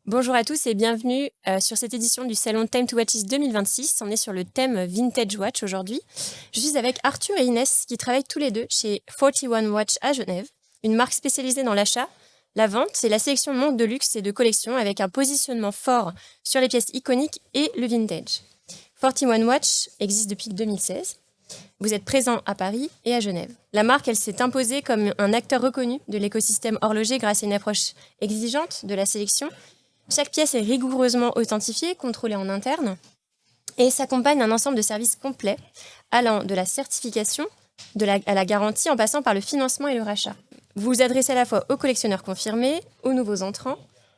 Bonjour à tous et bienvenue sur cette édition du salon Time to Watches 2026. On est sur le thème Vintage Watch aujourd'hui. Je suis avec Arthur et Inès qui travaillent tous les deux chez 41 Watch à Genève, une marque spécialisée dans l'achat, la vente et la sélection de montres de luxe et de collection avec un positionnement fort sur les pièces iconiques et le vintage. 41 Watch existe depuis 2016. Vous êtes présent à Paris et à Genève. La marque, elle s'est imposée comme un acteur reconnu de l'écosystème horloger grâce à une approche exigeante de la sélection. Chaque pièce est rigoureusement authentifiée, contrôlée en interne et s'accompagne d'un ensemble de services complets allant de la certification à la garantie en passant par le financement et le rachat. Vous vous adressez à la fois aux collectionneurs confirmés, aux nouveaux entrants,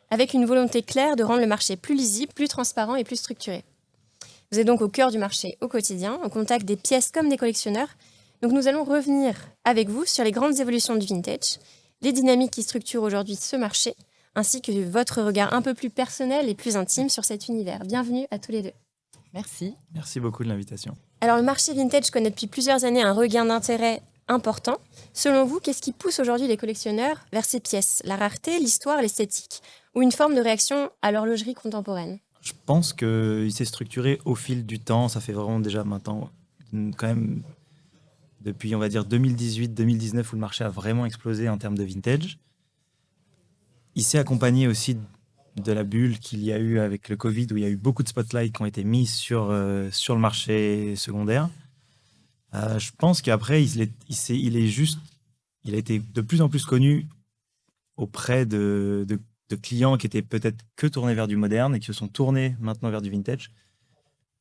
avec une volonté claire de rendre le marché plus lisible, plus transparent et plus structuré. Vous êtes donc au cœur du marché au quotidien, au contact des pièces comme des collectionneurs. Donc nous allons revenir avec vous sur les grandes évolutions du vintage, les dynamiques qui structurent aujourd'hui ce marché, ainsi que votre regard un peu plus personnel et plus intime sur cet univers. Bienvenue à tous les deux. Merci. Merci beaucoup de l'invitation. Alors le marché vintage connaît depuis plusieurs années un regain d'intérêt important. Selon vous, qu'est-ce qui pousse aujourd'hui les collectionneurs vers ces pièces? La rareté, l'histoire, l'esthétique ou une forme de réaction à l'horlogerie contemporaine? Je pense qu'il s'est structuré au fil du temps. Ça fait vraiment déjà maintenant, quand même, depuis, on va dire, 2018-2019, où le marché a vraiment explosé en termes de vintage. Il s'est accompagné aussi de la bulle qu'il y a eu avec le Covid, où il y a eu beaucoup de spotlights qui ont été mis sur le marché secondaire. Je pense qu'après, il a été de plus en plus connu auprès de clients qui étaient peut-être que tournés vers du moderne et qui se sont tournés maintenant vers du vintage.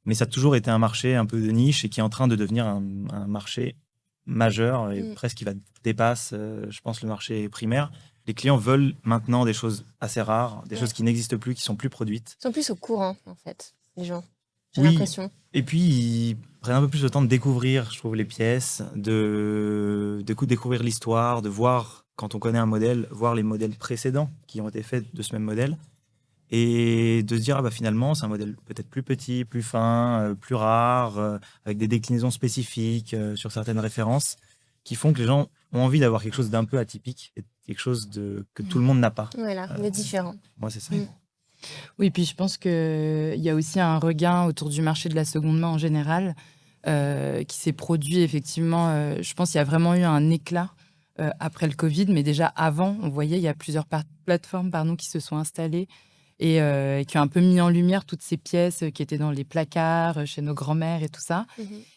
Mais ça a toujours été un marché un peu de niche et qui est en train de devenir un marché majeur et presque qui va dépasser, je pense, le marché primaire. Les clients veulent maintenant des choses assez rares, des choses qui n'existent plus, qui sont plus produites. Ils sont plus au courant, en fait, les gens. J'ai Oui, l'impression. et puis ils prennent un peu plus le temps de découvrir, je trouve, les pièces, de découvrir l'histoire, de voir, quand on connaît un modèle, voir les modèles précédents qui ont été faits de ce même modèle, et de se dire, ah bah finalement, c'est un modèle peut-être plus petit, plus fin, plus rare, avec des déclinaisons spécifiques sur certaines références, qui font que les gens ont envie d'avoir quelque chose d'un peu atypique, et quelque chose que tout le monde n'a pas. Voilà, il est différent. Moi, c'est ça. Oui, puis je pense qu'il y a aussi un regain autour du marché de la seconde main en général qui s'est produit effectivement. Je pense qu'il y a vraiment eu un éclat après le Covid, mais déjà avant, on voyait il y a plusieurs plateformes qui se sont installées et qui ont un peu mis en lumière toutes ces pièces qui étaient dans les placards chez nos grands-mères et tout ça.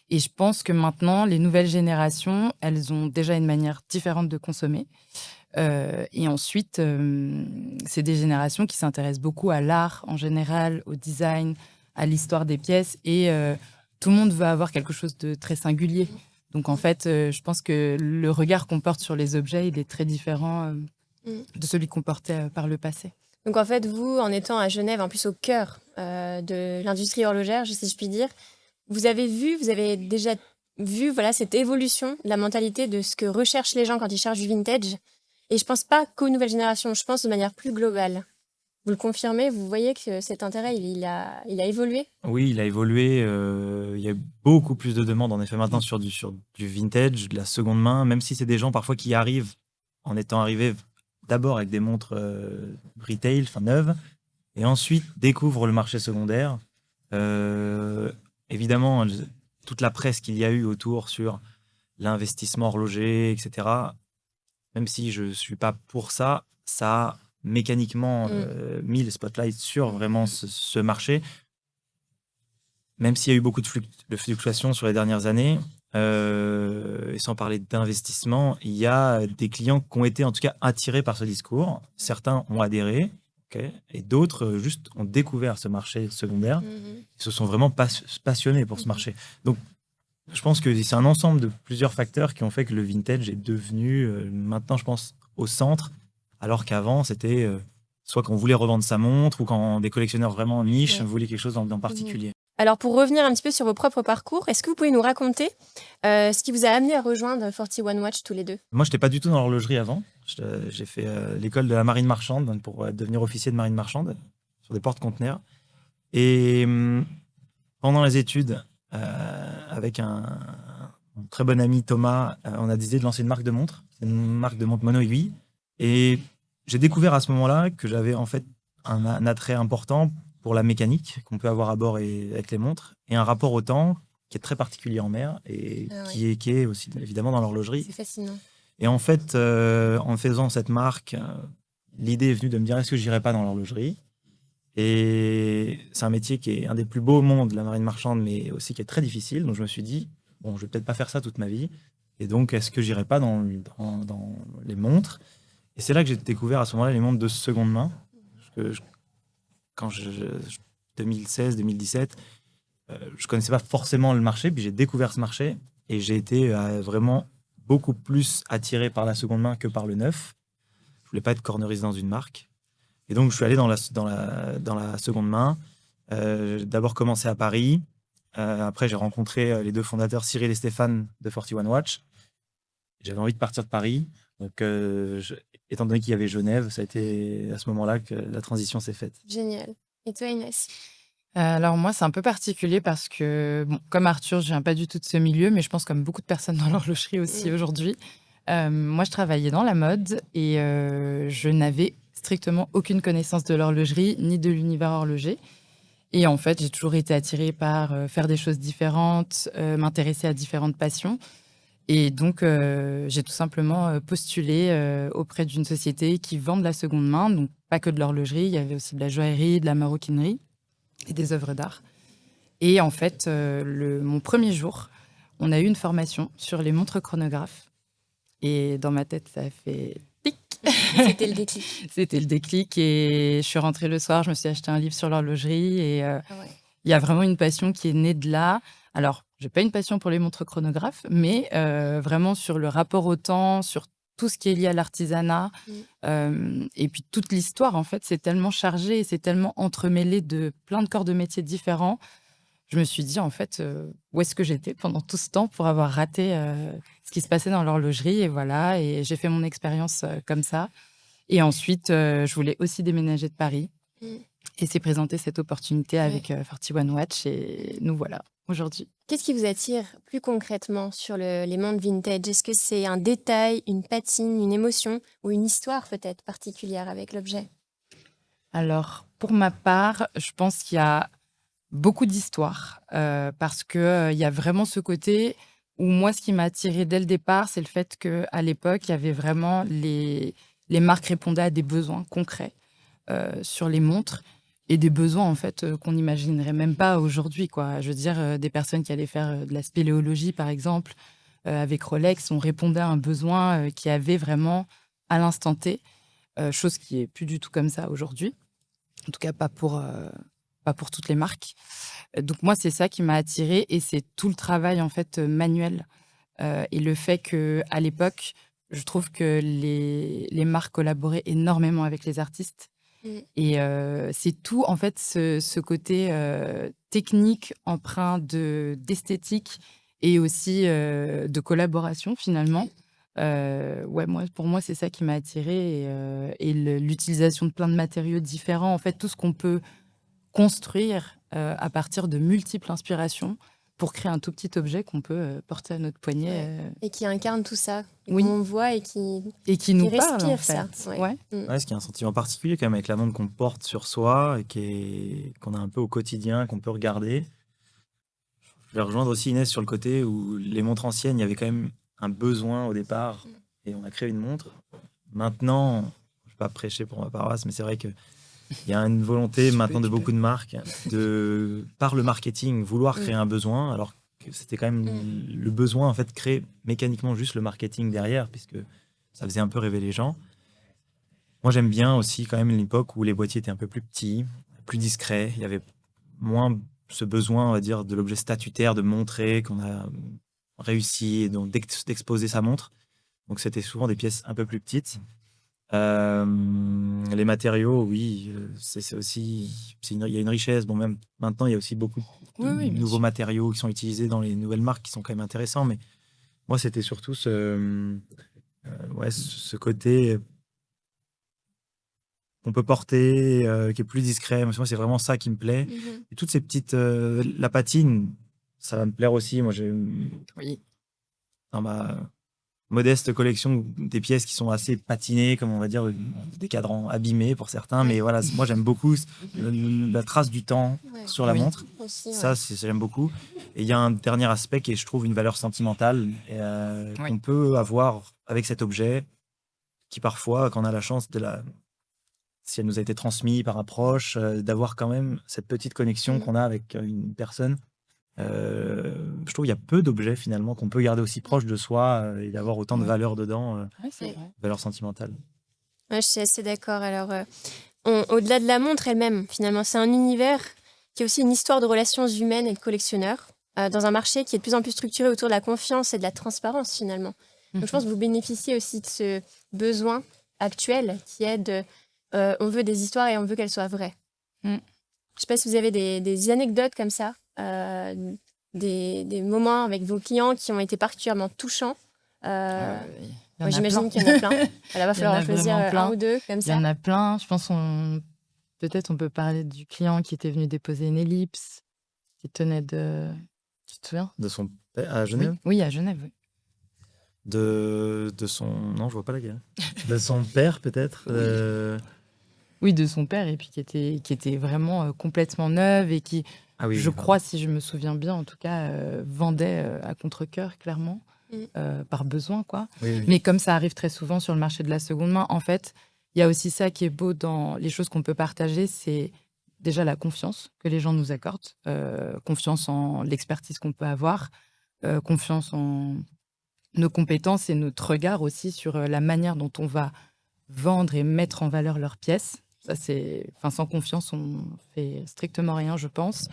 Et je pense que maintenant, les nouvelles générations, elles ont déjà une manière différente de consommer. Et ensuite, c'est des générations qui s'intéressent beaucoup à l'art en général, au design, à l'histoire des pièces. Et tout le monde veut avoir quelque chose de très singulier. Donc en fait, je pense que le regard qu'on porte sur les objets, il est très différent de celui qu'on portait par le passé. Donc en fait, vous, en étant à Genève, en plus au cœur de l'industrie horlogère, si je puis dire, vous avez déjà vu voilà, cette évolution de la mentalité de ce que recherchent les gens quand ils cherchent du vintage. Et je pense pas qu'aux nouvelles générations, je pense de manière plus globale. Vous le confirmez, vous voyez que cet intérêt, il a évolué? Oui, il a évolué. Il y a beaucoup plus de demandes, en effet, maintenant sur du vintage, de la seconde main, même si c'est des gens parfois qui arrivent en étant arrivés d'abord avec des montres retail, enfin neuves, et ensuite découvrent le marché secondaire. Évidemment, toute la presse qu'il y a eu autour sur l'investissement horloger, etc., même si je ne suis pas pour ça, ça a mécaniquement mis le spotlight sur vraiment ce marché. Même s'il y a eu beaucoup de fluctuations sur les dernières années, et sans parler d'investissement, il y a des clients qui ont été en tout cas attirés par ce discours. Certains ont adhéré, et d'autres juste ont découvert ce marché secondaire. Ils se sont vraiment passionnés pour ce marché. Donc, je pense que c'est un ensemble de plusieurs facteurs qui ont fait que le vintage est devenu maintenant, je pense, au centre, alors qu'avant, c'était soit qu'on voulait revendre sa montre ou quand des collectionneurs vraiment niche voulaient quelque chose en particulier. Alors, pour revenir un petit peu sur vos propres parcours, est-ce que vous pouvez nous raconter ce qui vous a amené à rejoindre 41 Watch tous les deux? Moi, je n'étais pas du tout dans l'horlogerie avant. J'ai fait l'école de la marine marchande pour devenir officier de marine marchande sur des porte-conteneurs. Et pendant les études, avec un très bon ami Thomas, on a décidé de lancer une marque de montres. C'est une marque de montres mono-aiguille. Et j'ai découvert à ce moment-là que j'avais en fait un attrait important pour la mécanique qu'on peut avoir à bord et avec les montres, et un rapport au temps qui est très particulier en mer et qui est aussi évidemment dans l'horlogerie. C'est fascinant. Et en fait, en faisant cette marque, l'idée est venue de me dire est-ce que j'irais pas dans l'horlogerie? Et c'est un métier qui est un des plus beaux au monde, la marine marchande, mais aussi qui est très difficile. Donc je me suis dit, bon, je vais peut-être pas faire ça toute ma vie. Et donc, est-ce que j'irais pas dans les montres? Et c'est là que j'ai découvert à ce moment-là les montres de seconde main. Parce que quand 2016, 2017, je connaissais pas forcément le marché, puis j'ai découvert ce marché et j'ai été vraiment beaucoup plus attiré par la seconde main que par le neuf. Je voulais pas être corneriste dans une marque. Et donc, je suis allé dans la seconde main. J'ai d'abord commencé à Paris. Après, j'ai rencontré les deux fondateurs, Cyril et Stéphane de 41 Watch. J'avais envie de partir de Paris. Donc, étant donné qu'il y avait Genève, ça a été à ce moment-là que la transition s'est faite. Génial. Et toi, Inès? Alors moi, c'est un peu particulier parce que, bon, comme Arthur, je viens pas du tout de ce milieu, mais je pense comme beaucoup de personnes dans l'horlogerie aussi aujourd'hui. Moi, je travaillais dans la mode et je n'avais strictement aucune connaissance de l'horlogerie ni de l'univers horloger. Et en fait, j'ai toujours été attirée par faire des choses différentes, m'intéresser à différentes passions. Et donc, j'ai tout simplement postulé auprès d'une société qui vend de la seconde main, donc pas que de l'horlogerie, il y avait aussi de la joaillerie, de la maroquinerie et des œuvres d'art. Et en fait, mon premier jour, on a eu une formation sur les montres chronographes. Et dans ma tête, ça a fait pic. C'était le déclic. C'était le déclic. Et je suis rentrée le soir, je me suis acheté un livre sur l'horlogerie. Et Ah ouais. il y a vraiment une passion qui est née de là. Alors, j'ai pas une passion pour les montres chronographes, mais vraiment sur le rapport au temps, sur tout ce qui est lié à l'artisanat. Et puis toute l'histoire, en fait, c'est tellement chargé et c'est tellement entremêlé de plein de corps de métiers différents. Je me suis dit, en fait, où est-ce que j'étais pendant tout ce temps pour avoir raté ce qui se passait dans l'horlogerie. Et voilà, et j'ai fait mon expérience comme ça. Et ensuite, je voulais aussi déménager de Paris. Et s'est présentée cette opportunité avec 41 Watch. Et nous voilà, aujourd'hui. Qu'est-ce qui vous attire plus concrètement sur les montres vintage? Est-ce que c'est un détail, une patine, une émotion ou une histoire peut-être particulière avec l'objet? Alors, pour ma part, je pense qu'il y a beaucoup d'histoires parce qu'il y a vraiment ce côté où moi, ce qui m'a attiré dès le départ, c'est le fait qu'à l'époque, il y avait vraiment les marques répondaient à des besoins concrets sur les montres et des besoins en fait qu'on n'imaginerait même pas aujourd'hui, quoi. Je veux dire, des personnes qui allaient faire de la spéléologie, par exemple, avec Rolex, on répondait à un besoin qui avait vraiment à l'instant T, chose qui est plus du tout comme ça aujourd'hui. En tout cas, pas pour toutes les marques. Donc moi, c'est ça qui m'a attirée et c'est tout le travail en fait manuel et le fait qu'à l'époque, je trouve que les marques collaboraient énormément avec les artistes. Et c'est tout en fait ce côté technique empreint d'esthétique et aussi de collaboration finalement. Ouais, pour moi, c'est ça qui m'a attirée et l'utilisation de plein de matériaux différents. En fait, tout ce qu'on peut construire à partir de multiples inspirations pour créer un tout petit objet qu'on peut porter à notre poignet. Et qui incarne tout ça, Oui. qu'on voit et qui nous respire parle, en ça. fait. Ouais. Ouais. Ouais, ce qui est un sentiment particulier quand même avec la montre qu'on porte sur soi et qu'on a un peu au quotidien, qu'on peut regarder. Je vais rejoindre aussi Inès sur le côté où les montres anciennes, il y avait quand même un besoin au départ et on a créé une montre. Maintenant, je ne vais pas prêcher pour ma paroisse, mais c'est vrai qu'il y a une volonté maintenant de beaucoup de marques de, par le marketing, vouloir créer un besoin, alors que c'était quand même le besoin en fait créer mécaniquement juste le marketing derrière, puisque ça faisait un peu rêver les gens. Moi, j'aime bien aussi quand même l'époque où les boîtiers étaient un peu plus petits, plus discrets. Il y avait moins ce besoin, on va dire, de l'objet statutaire, de montrer qu'on a réussi et donc d'exposer sa montre. Donc, c'était souvent des pièces un peu plus petites. Les matériaux, oui, c'est aussi... il y a une richesse. Bon, même maintenant, il y a aussi beaucoup de nouveaux matériaux qui sont utilisés dans les nouvelles marques qui sont quand même intéressants. Mais moi, c'était surtout ce côté qu'on peut porter, qui est plus discret. Moi, c'est vraiment ça qui me plaît. Et toutes ces petites... la patine, ça va me plaire aussi. Moi, j'ai... Oui. Dans modeste collection des pièces qui sont assez patinées, comme on va dire, des cadrans abîmés pour certains. Mais voilà, moi j'aime beaucoup la trace du temps Ouais. sur la Oui. montre. Aussi, ouais. Ça, j'aime beaucoup. Et il y a un dernier aspect qui est, je trouve, une valeur sentimentale Oui. qu'on peut avoir avec cet objet, qui parfois, quand on a la chance si elle nous a été transmise par un proche, d'avoir quand même cette petite connexion qu'on a avec une personne. Je trouve qu'il y a peu d'objets finalement qu'on peut garder aussi proche de soi et d'avoir autant de Ouais. valeur dedans, Ouais, c'est Ouais. vrai. valeur sentimentale. Ouais, je suis assez d'accord. Alors, au-delà de la montre elle-même, finalement, c'est un univers qui est aussi une histoire de relations humaines et de collectionneurs, dans un marché qui est de plus en plus structuré autour de la confiance et de la transparence, finalement. Donc, je pense que vous bénéficiez aussi de ce besoin actuel qui est de on veut des histoires et on veut qu'elles soient vraies. Mm. Je sais pas si vous avez des anecdotes comme ça, des moments avec vos clients qui ont été particulièrement touchants. Il y en Moi, a j'imagine plein. qu'il y en a plein. Il va Il y en falloir a en choisir vraiment un plein. ou deux comme Il y en ça. a plein. Je pense peut-être on peut parler du client qui était venu déposer une ellipse, qui tenait de... Tu te souviens? De son père à Oui, Genève? oui, à Genève, oui. De son... Non, je vois pas laquelle. De son père peut-être Oui, de son père, et puis qui était vraiment complètement neuve et qui, Ah oui, je oui, crois, si je me souviens bien, en tout cas, vendait à contre-cœur, clairement, par besoin, quoi. oui, oui. Mais comme ça arrive très souvent sur le marché de la seconde main, en fait, il y a aussi ça qui est beau dans les choses qu'on peut partager, c'est déjà la confiance que les gens nous accordent, confiance en l'expertise qu'on peut avoir, confiance en nos compétences et notre regard aussi sur la manière dont on va vendre et mettre en valeur leurs pièces. Ça, enfin, sans confiance, on fait strictement rien, je pense.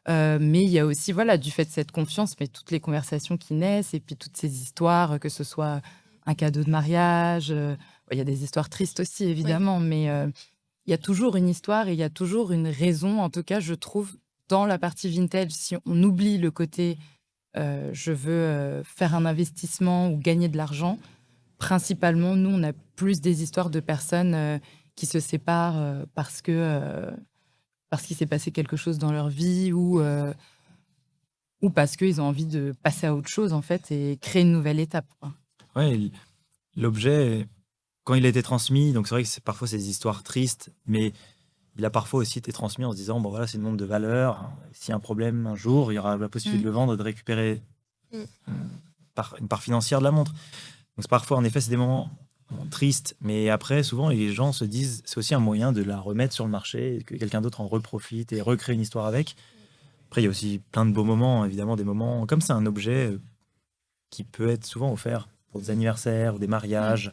Mais il y a aussi, voilà, du fait de cette confiance, mais toutes les conversations qui naissent et puis toutes ces histoires, que ce soit un cadeau de mariage. Il y a des histoires tristes aussi, évidemment, mais il y a toujours une histoire et il y a toujours une raison, en tout cas, je trouve, dans la partie vintage. Si on oublie le côté je veux faire un investissement ou gagner de l'argent, principalement, nous, on a plus des histoires de personnes qui se séparent parce qu'il s'est passé quelque chose dans leur vie ou parce qu'ils ont envie de passer à autre chose, en fait, et créer une nouvelle étape, quoi. Ouais, l'objet, quand il a été transmis, donc c'est vrai que parfois c'est des histoires tristes, mais il a parfois aussi été transmis en se disant, bon voilà, c'est une montre de valeur. S'il y a un problème un jour, il y aura la possibilité de le vendre et de récupérer Mm. une part financière de la montre. Donc parfois, en effet, c'est des moments tristes, mais après, souvent, les gens se disent, c'est aussi un moyen de la remettre sur le marché, et que quelqu'un d'autre en reprofite et recrée une histoire avec. Après, il y a aussi plein de beaux moments, évidemment, des moments comme c'est un objet qui peut être souvent offert pour des anniversaires ou des mariages.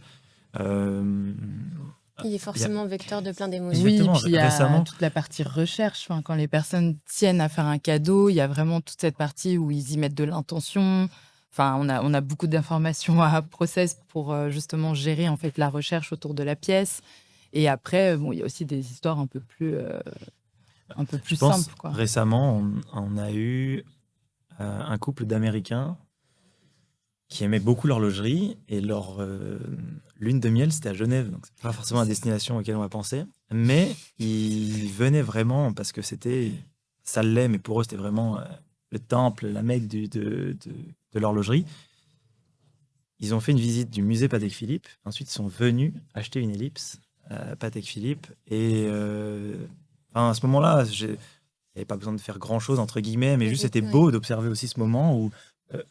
Il est forcément vecteur de plein d'émotions. Oui, Exactement, puis il y a récemment. toute la partie recherche. Enfin, quand les personnes tiennent à faire un cadeau, il y a vraiment toute cette partie où ils y mettent de l'intention. Enfin, on a beaucoup d'informations à process pour justement gérer en fait la recherche autour de la pièce. Et après, bon, il y a aussi des histoires un peu plus Je pense simples, quoi. récemment, on a eu un couple d'Américains qui aimaient beaucoup l'horlogerie et leur lune de miel, c'était à Genève. Donc, c'est pas forcément la destination auquel on va penser. Mais ils venaient vraiment parce que ça l'est, mais pour eux, c'était vraiment le temple, la mecque de l'horlogerie. Ils ont fait une visite du musée Patek Philippe. Ensuite, ils sont venus acheter une ellipse Patek Philippe. Et à ce moment-là, il n'y avait pas besoin de faire grand-chose, entre guillemets, mais juste c'était beau d'observer aussi ce moment où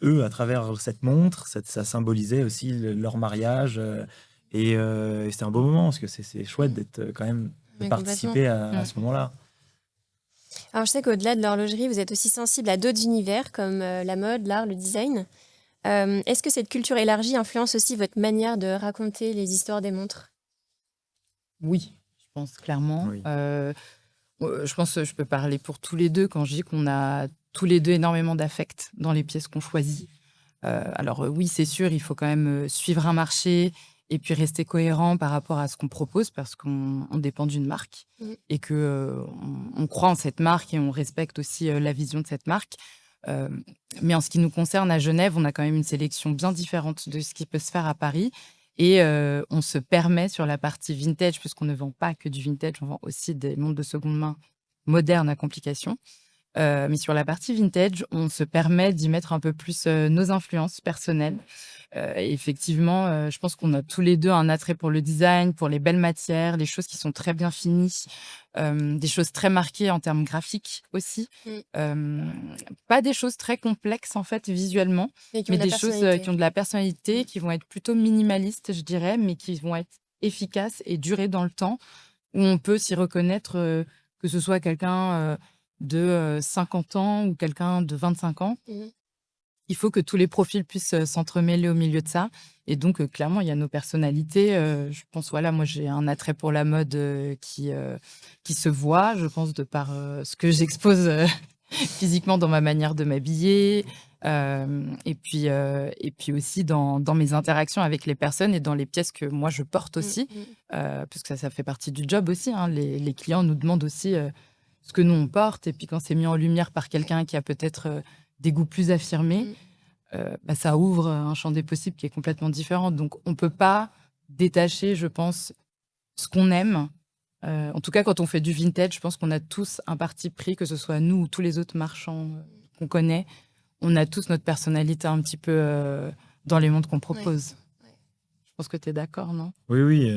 eux, à travers cette montre, ça symbolisait aussi leur mariage. Et c'était un beau moment, parce que c'est chouette d'être quand même, de Mais participer à ce moment-là. Alors, je sais qu'au-delà de l'horlogerie, vous êtes aussi sensible à d'autres univers comme la mode, l'art, le design. Est-ce que cette culture élargie influence aussi votre manière de raconter les histoires des montres? Oui, je pense clairement. Oui. Je pense que je peux parler pour tous les deux quand je dis qu'on a tous les deux énormément d'affect dans les pièces qu'on choisit. Alors oui, c'est sûr, il faut quand même suivre un marché et puis rester cohérent par rapport à ce qu'on propose parce qu'on dépend d'une marque et que on croit en cette marque et on respecte aussi la vision de cette marque. Mais en ce qui nous concerne à Genève, on a quand même une sélection bien différente de ce qui peut se faire à Paris. Et on se permet sur la partie vintage, puisqu'on ne vend pas que du vintage, on vend aussi des montres de seconde main modernes à complications. Mais sur la partie vintage, on se permet d'y mettre un peu plus nos influences personnelles. Effectivement, je pense qu'on a tous les 2 un attrait pour le design, pour les belles matières, les choses qui sont très bien finies, des choses très marquées en termes graphiques aussi. Mm. Pas des choses très complexes, en fait, visuellement, Mais qui ont mais de la des choses, personnalité. qui ont de la personnalité, qui vont être plutôt minimalistes, je dirais, mais qui vont être efficaces et durer dans le temps, où on peut s'y reconnaître, que ce soit quelqu'un, de, 50 ans ou quelqu'un de 25 ans. Mhm. Il faut que tous les profils puissent, s'entremêler au milieu de ça et donc clairement, il y a nos personnalités, je pense, voilà, moi, j'ai un attrait pour la mode, qui se voit, je pense, de par, ce que j'expose, physiquement dans ma manière de m'habiller, et puis aussi dans mes interactions avec les personnes et dans les pièces que moi je porte aussi, parce que ça fait partie du job aussi, hein. Les clients nous demandent aussi, ce que nous on porte et puis quand c'est mis en lumière par quelqu'un qui a peut-être, des goûts plus affirmés, bah, ça ouvre un champ des possibles qui est complètement différent. Donc on peut pas détacher, je pense, ce qu'on aime. En tout cas, quand on fait du vintage, je pense qu'on a tous un parti pris, que ce soit nous ou tous les autres marchands, qu'on connaît. On a tous notre personnalité un petit peu, dans les montres qu'on Ouais. propose. Ouais. Je pense que tu es d'accord, non? Oui, oui,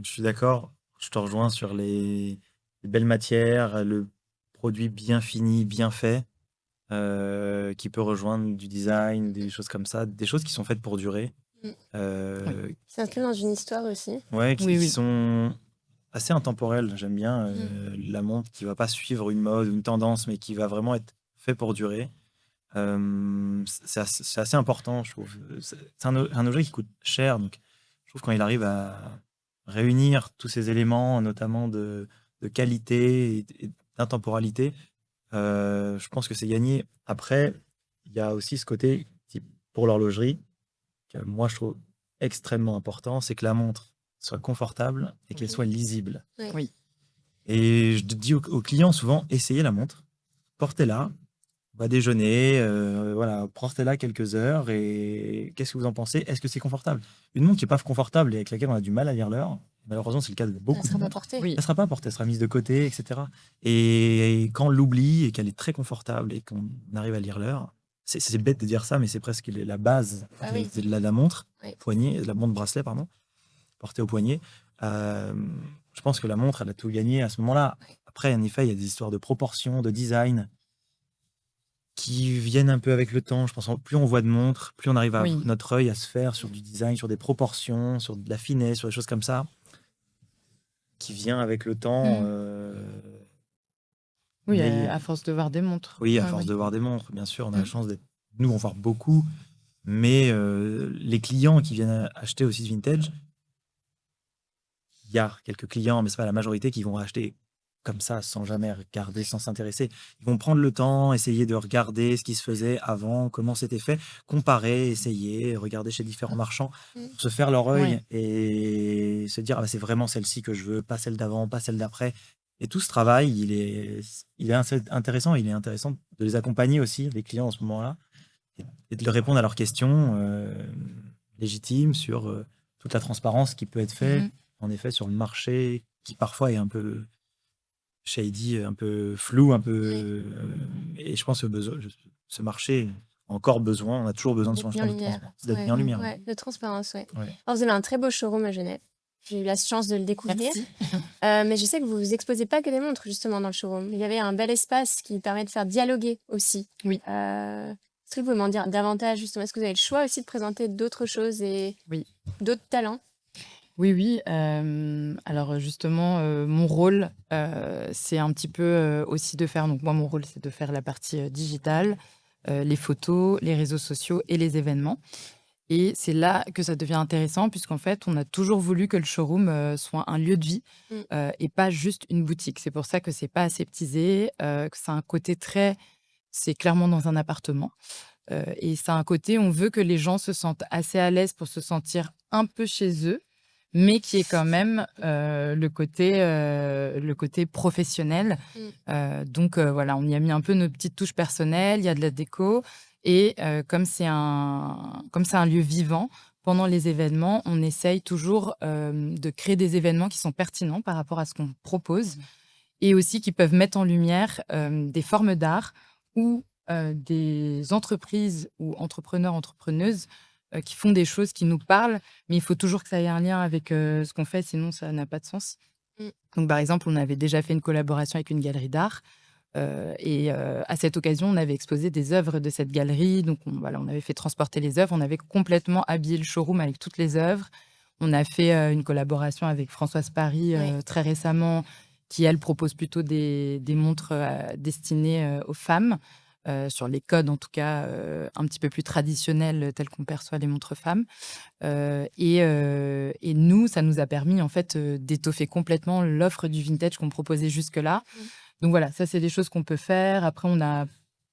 je suis d'accord. Je te rejoins sur les belles matières, le produit bien fini, bien fait, qui peut rejoindre du design, des choses comme ça, des choses qui sont faites pour durer. Mm. euh, C'est inscrit dans une histoire aussi. ouais, Oui, qui oui. sont assez intemporelles. J'aime bien la montre qui va pas suivre une mode ou une tendance, mais qui va vraiment être fait pour durer. C'est assez important, je trouve. C'est un objet qui coûte cher, donc je trouve quand il arrive à réunir tous ces éléments, notamment de qualité et d'intemporalité, je pense que c'est gagné. Après, il y a aussi ce côté, pour l'horlogerie, que moi je trouve extrêmement important, c'est que la montre soit confortable et qu'elle Mhm. soit lisible. Ouais. Oui. Et je dis aux clients souvent, essayez la montre, portez-la, on va déjeuner, voilà, portez-la quelques heures et qu'est-ce que vous en pensez? Est-ce que c'est confortable? Une montre qui n'est pas confortable et avec laquelle on a du mal à lire l'heure, malheureusement c'est le cas de Elle beaucoup de sera pas montres, portée. Oui. elle ne sera pas portée, elle sera mise de côté, etc. Et quand on l'oublie et qu'elle est très confortable et qu'on arrive à lire l'heure, c'est bête de dire ça, mais c'est presque la base Ah oui. de la montre, Oui. poignet, la montre bracelet, pardon, portée au poignet. Je pense que la montre, elle a tout gagné à ce moment-là. Après, en effet, il y a des histoires de proportions, de design qui viennent un peu avec le temps. Je pense plus on voit de montres, plus on arrive à Oui. notre œil à se faire sur du design, sur des proportions, sur de la finesse, sur des choses comme ça, qui vient avec le temps. Oui, Mais à force de voir des montres. oui, à Ouais, force ouais. de voir des montres, bien sûr, on a la Mm. chance d'être. Nous, on voit beaucoup, mais les clients qui viennent acheter aussi du vintage, il y a quelques clients, mais c'est pas la majorité qui vont acheter comme ça, sans jamais regarder, sans s'intéresser. Ils vont prendre le temps, essayer de regarder ce qui se faisait avant, comment c'était fait, comparer, essayer, regarder chez différents marchands, Mm. pour se faire leur œil Ouais. et se dire, ah bah, c'est vraiment celle-ci que je veux, pas celle d'avant, pas celle d'après. Et tout ce travail, il est intéressant. Il est intéressant de les accompagner aussi, les clients, en ce moment-là, et de leur répondre à leurs questions légitimes sur toute la transparence qui peut être faite, Mhm. en effet, sur le marché, qui parfois est un peu shady, un peu flou, un peu. Et je pense que ce marché a encore besoin, on a toujours besoin de D'être ce mis en genre de lumière. transparence, d'être Ouais. mis en lumière. Ouais, de transparence, ouais. Ouais. Alors, vous avez un très beau showroom à Genève. J'ai eu la chance de le découvrir. Merci. Mais je sais que vous exposez pas que des montres, justement, dans le showroom. Il y avait un bel espace qui permet de faire dialoguer aussi. Oui. Est-ce que vous pouvez m'en dire davantage, justement? Est-ce que vous avez le choix aussi de présenter d'autres choses et Oui. d'autres talents? Oui, oui. Alors justement, mon rôle, c'est un petit peu aussi de faire. Donc moi, mon rôle, c'est de faire la partie digitale, les photos, les réseaux sociaux et les événements. Et c'est là que ça devient intéressant, puisqu'en fait, on a toujours voulu que le showroom soit un lieu de vie Mm. et pas juste une boutique. C'est pour ça que c'est pas aseptisé, que c'est un côté très. C'est clairement dans un appartement. Et c'est un côté, on veut que les gens se sentent assez à l'aise pour se sentir un peu chez eux, mais qui est quand même le côté professionnel. Donc voilà, on y a mis un peu nos petites touches personnelles, il y a de la déco. Et comme c'est un lieu vivant, pendant les événements, on essaye toujours de créer des événements qui sont pertinents par rapport à ce qu'on propose et aussi qui peuvent mettre en lumière des formes d'art ou des entreprises ou entrepreneurs, entrepreneuses qui font des choses qui nous parlent, mais il faut toujours que ça ait un lien avec ce qu'on fait, sinon ça n'a pas de sens. Mm. Donc, par exemple, on avait déjà fait une collaboration avec une galerie d'art. À cette occasion, on avait exposé des œuvres de cette galerie. Donc, on avait fait transporter les œuvres. On avait complètement habillé le showroom avec toutes les œuvres. On a fait une collaboration avec Françoise Paris très récemment, qui, elle, propose plutôt des montres destinées aux femmes, sur les codes, en tout cas, un petit peu plus traditionnels, tels qu'on perçoit les montres femmes. Et nous, ça nous a permis, en fait, d'étoffer complètement l'offre du vintage qu'on proposait jusque-là. Donc voilà, ça, c'est des choses qu'on peut faire. Après, on a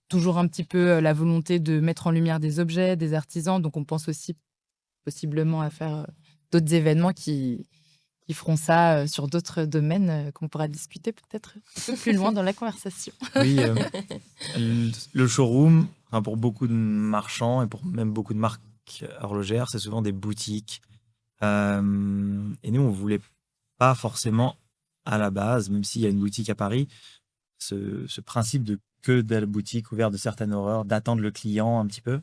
toujours un petit peu la volonté de mettre en lumière des objets, des artisans. Donc, on pense aussi possiblement à faire d'autres événements qui feront ça sur d'autres domaines qu'on pourra discuter peut-être un peu plus loin dans la conversation. Oui, le showroom, enfin, pour beaucoup de marchands et pour même beaucoup de marques horlogères, c'est souvent des boutiques. Et nous, on voulait pas forcément à la base, même s'il y a une boutique à Paris, ce principe de que de la boutique ouverte de certaines horreurs, d'attendre le client un petit peu.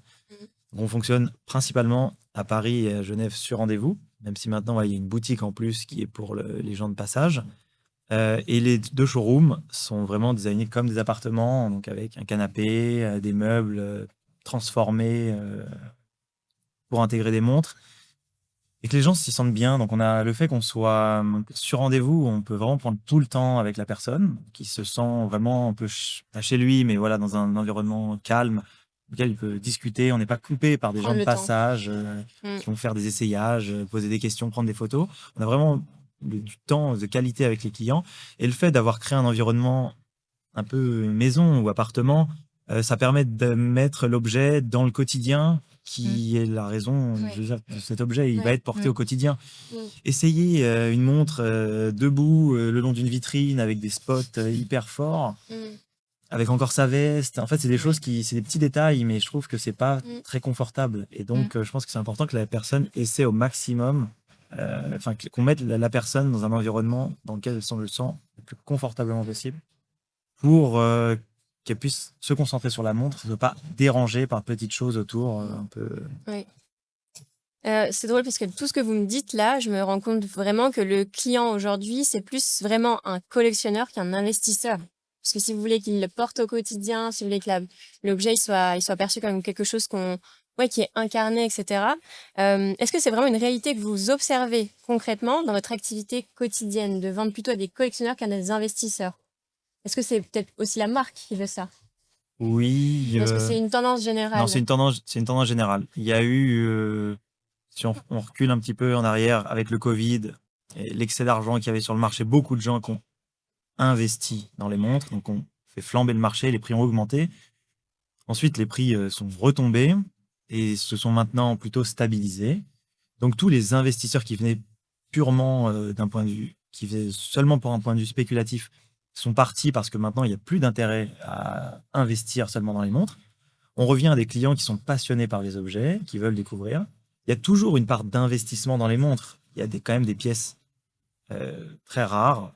On fonctionne principalement à Paris et à Genève sur rendez-vous, même si maintenant il y a une boutique en plus qui est pour les gens de passage. Et les 2 showrooms sont vraiment designés comme des appartements, donc avec un canapé, des meubles transformés pour intégrer des montres et que les gens s'y sentent bien. Donc on a le fait qu'on soit sur rendez-vous, on peut vraiment prendre tout le temps avec la personne, qui se sent vraiment un peu pas chez lui, mais voilà, dans un environnement calme, dans lequel il peut discuter. On n'est pas coupé par des gens Prendre de le temps. passage qui vont faire des essayages, poser des questions, prendre des photos. On a vraiment du temps de qualité avec les clients. Et le fait d'avoir créé un environnement un peu maison ou appartement, ça permet de mettre l'objet dans le quotidien qui est la raison de cet objet. Il va être porté au quotidien. Essayer une montre debout le long d'une vitrine avec des spots hyper forts, avec encore sa veste. En fait, c'est des choses c'est des petits détails, mais je trouve que c'est pas très confortable. Et donc, je pense que c'est important que la personne essaie au maximum, enfin, qu'on mette la personne dans un environnement dans lequel elle le sent le plus confortablement possible pour qu'elle puisse se concentrer sur la montre, ne soit pas dérangée par petites choses autour un peu. Oui. C'est drôle parce que tout ce que vous me dites là, je me rends compte vraiment que le client aujourd'hui, c'est plus vraiment un collectionneur qu'un investisseur. Parce que si vous voulez qu'il le porte au quotidien, si vous voulez que l'objet il soit perçu comme quelque chose qui est incarné, etc. Est-ce que c'est vraiment une réalité que vous observez concrètement dans votre activité quotidienne, de vendre plutôt à des collectionneurs qu'à des investisseurs? Est-ce que c'est peut-être aussi la marque qui veut ça? Oui. Ou est-ce que c'est une tendance Non, générale? c'est une tendance générale. Il y a eu, si on recule un petit peu en arrière avec le Covid et l'excès d'argent qu'il y avait sur le marché, beaucoup de gens qui ont investi dans les montres, donc on fait flamber le marché, les prix ont augmenté. Ensuite, les prix sont retombés et se sont maintenant plutôt stabilisés. Donc tous les investisseurs qui venaient purement d'un point de vue, qui venaient seulement pour un point de vue spéculatif, sont partis parce que maintenant il n'y a plus d'intérêt à investir seulement dans les montres. On revient à des clients qui sont passionnés par les objets, qui veulent découvrir. Il y a toujours une part d'investissement dans les montres. Il y a quand même des pièces très rares,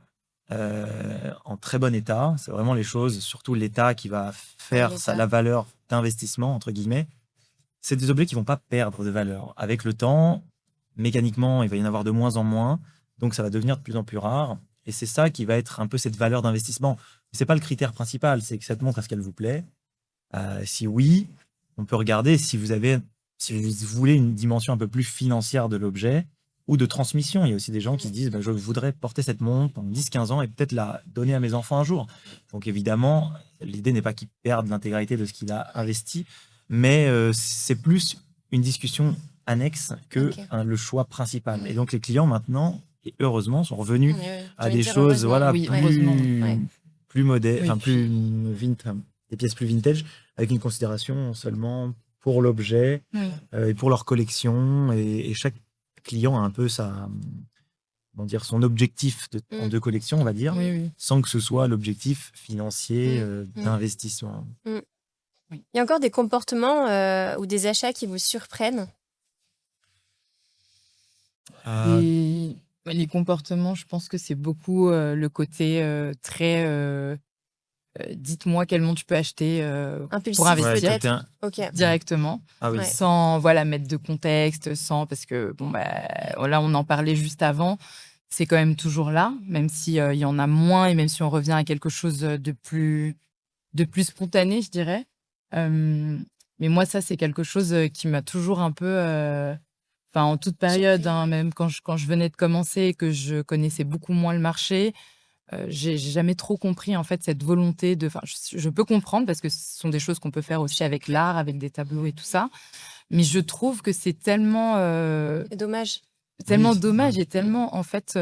en très bon état. C'est vraiment les choses, surtout l'état, qui va faire la valeur d'investissement, entre guillemets. C'est des objets qui ne vont pas perdre de valeur. Avec le temps, mécaniquement, il va y en avoir de moins en moins. Donc, ça va devenir de plus en plus rare. Et c'est ça qui va être un peu cette valeur d'investissement. Ce n'est pas le critère principal, c'est que cette montre, est-ce qu'elle vous plaît? Si oui, on peut regarder si vous voulez une dimension un peu plus financière de l'objet ou de transmission. Il y a aussi des gens qui se disent je voudrais porter cette montre pendant 10-15 ans et peut-être la donner à mes enfants un jour. Donc évidemment, l'idée n'est pas qu'ils perdent l'intégralité de ce qu'il a investi, mais c'est plus une discussion annexe que le choix principal. Et donc les clients maintenant, et heureusement, sont revenus à des choses plus modèles, enfin plus vintage, des pièces plus vintage, avec une considération seulement pour l'objet et pour leur collection. Et chaque client a un peu son objectif de collection, on va dire, sans que ce soit l'objectif financier d'investissement. Il y a encore des comportements ou des achats qui vous surprennent? Les comportements, je pense que c'est beaucoup le côté très dites-moi quelle montre je peux acheter Impulsif, pour investir peut-être. c'était un... Ok. directement, Ah oui. Ouais. sans mettre de contexte, parce que bon, là, on en parlait juste avant. C'est quand même toujours là, même si il y en a moins et même si on revient à quelque chose de plus spontané, je dirais. Mais moi, ça, c'est quelque chose qui m'a toujours un peu, enfin, en toute période, Surpris, ouais. même quand je venais de commencer et que je connaissais beaucoup moins le marché, j'ai jamais trop compris en fait cette volonté de. Enfin, je peux comprendre parce que ce sont des choses qu'on peut faire aussi avec l'art, avec des tableaux et tout ça. Mais je trouve que c'est C'est dommage. tellement Oui, dommage et tellement en fait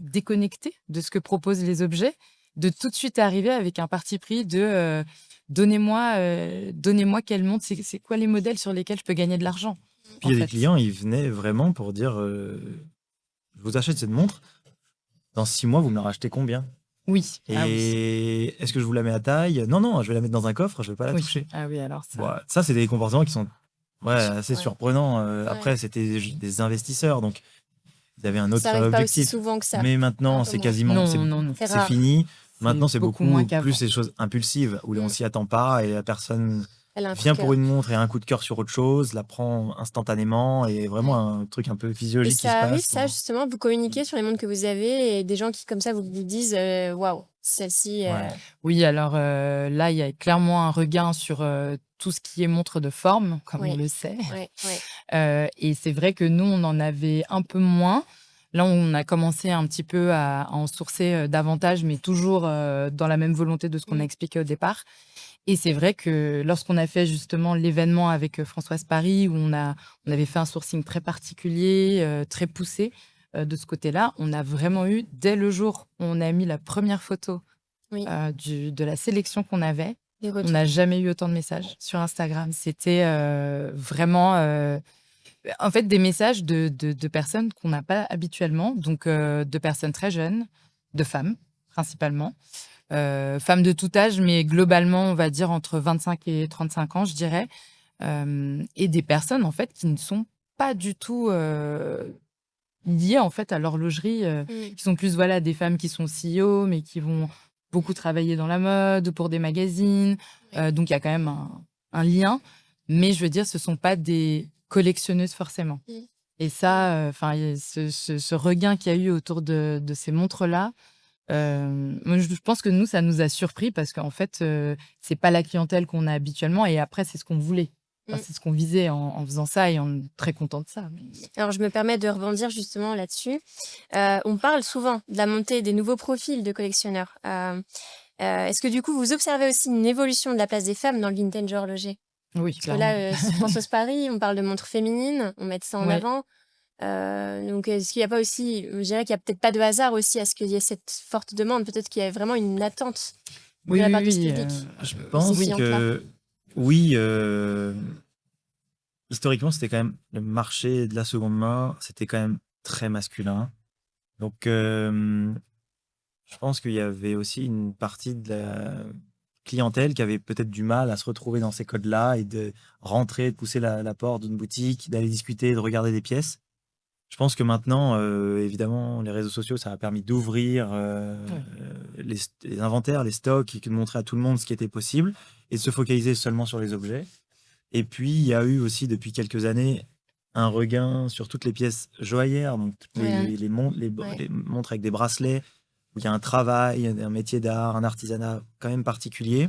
déconnecté de ce que proposent les objets, de tout de suite arriver avec un parti pris de donnez-moi quelle montre, c'est quoi les modèles sur lesquels je peux gagner de l'argent puis en il y a des fait. clients, ils venaient vraiment pour dire je vous achète cette montre, dans 6 mois, vous me la rachetez combien? Oui, ah oui, Et est-ce que je vous la mets à taille? Non, non, je vais la mettre dans un coffre, je vais pas la oui, toucher. ah oui, alors ça, Bon, ça, c'est des comportements qui sont assez Ouais. surprenants. Ouais. Après, c'était des investisseurs, donc ils avaient un Ça autre arrive pas aussi objectif. souvent que ça. Mais Un maintenant, peu c'est moins. quasiment, non, non, non, C'est c'est rare. fini. c'est Maintenant, c'est beaucoup beaucoup moins qu'avant. plus des choses impulsives où on Mm. s'y attend pas et la personne Elle a un coup de vient cœur. pour une montre et a un coup de cœur sur autre chose, la prend instantanément et vraiment un truc un peu Et physiologique qui se ça arrive, passe. ça, justement, vous communiquez sur les montres que vous avez et des gens qui, comme ça, vous disent waouh, celle-ci. Ouais. Oui, alors là, il y a clairement un regain sur tout ce qui est montre de forme, comme on Oui. le sait. Ouais, ouais. Et c'est vrai que nous, on en avait un peu moins. Là, on a commencé un petit peu à en sourcer davantage, mais toujours dans la même volonté de ce qu'on a Mm. expliqué au départ. Et c'est vrai que lorsqu'on a fait justement l'événement avec Françoise Paris, où on avait fait un sourcing très particulier, très poussé de ce côté-là, on a vraiment eu, dès le jour où on a mis la première photo Oui, de la sélection qu'on avait, les on retours. n'a jamais eu autant de messages sur Instagram. C'était vraiment, en fait, des messages de personnes qu'on n'a pas habituellement, donc de personnes très jeunes, de femmes principalement, femmes de tout âge, mais globalement, on va dire entre 25 et 35 ans, je dirais, et des personnes en fait qui ne sont pas du tout liées en fait à l'horlogerie, Mm. qui sont plus voilà des femmes qui sont CEO, mais qui vont beaucoup travailler dans la mode ou pour des magazines. Ouais. Donc il y a quand même un lien, mais je veux dire, ce sont pas des collectionneuses forcément. Mm. Et ça, enfin, ce regain qu'il y a eu autour de ces montres-là, moi, je pense que nous, ça nous a surpris parce qu'en fait, c'est pas la clientèle qu'on a habituellement. Et après, c'est ce qu'on voulait. Enfin, Mm. c'est ce qu'on visait en faisant ça et on est très content de ça. Alors, je me permets de rebondir justement là-dessus. On parle souvent de la montée des nouveaux profils de collectionneurs. Est-ce que du coup, vous observez aussi une évolution de la place des femmes dans le vintage horloger? Oui, Parce que clairement. là, sur Françoise Paris, on parle de montres féminines, on met ça en Ouais. avant. Donc, est-ce qu'il n'y a pas aussi, je dirais qu'il n'y a peut-être pas de hasard aussi à ce qu'il y ait cette forte demande, peut-être qu'il y a vraiment une attente de Oui, la oui, part de ce oui, public. Je Ces pense clientes-là. que oui, historiquement, c'était quand même le marché de la seconde main, c'était quand même très masculin. Donc, je pense qu'il y avait aussi une partie de la clientèle qui avait peut-être du mal à se retrouver dans ces codes-là et de rentrer, de pousser la porte d'une boutique, d'aller discuter, de regarder des pièces. Je pense que maintenant, évidemment, les réseaux sociaux, ça a permis d'ouvrir les inventaires, les stocks, et de montrer à tout le monde ce qui était possible et de se focaliser seulement sur les objets. Et puis, il y a eu aussi, depuis quelques années, un regain sur toutes les pièces joaillères, donc toutes Ouais. les montres, Ouais. les montres avec des bracelets, où il y a un travail, un métier d'art, un artisanat quand même particulier.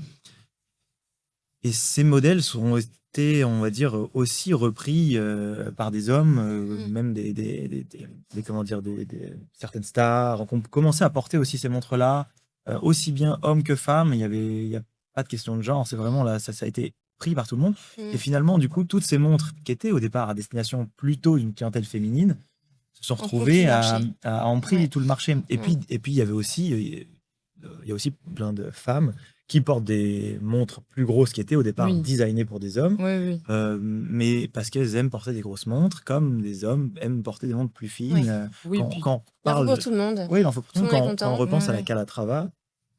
Et ces modèles sont été, on va dire, aussi repris par des hommes, même comment dire, certaines stars, qui ont commencé à porter aussi ces montres-là, aussi bien hommes que femmes. Il y a pas de question de genre, c'est vraiment là, ça a été pris par tout le monde. Mm. Et finalement, du coup, toutes ces montres qui étaient au départ à destination plutôt d'une clientèle féminine se sont En retrouvées pris le marché. à en pris Ouais. tout le marché. Et puis, il y avait aussi, il y a aussi plein de femmes qui portent des montres plus grosses qui étaient au départ Oui. designées pour des hommes, Oui, oui. mais parce qu'elles aiment porter des grosses montres, comme des hommes aiment porter des montres plus fines. Oui. Oui, Quand, puis- quand on Il y en a parle pour tout le monde. oui, il en faut pour tout le monde. le monde est Quand on content. repense à Ouais, la ouais. Calatrava,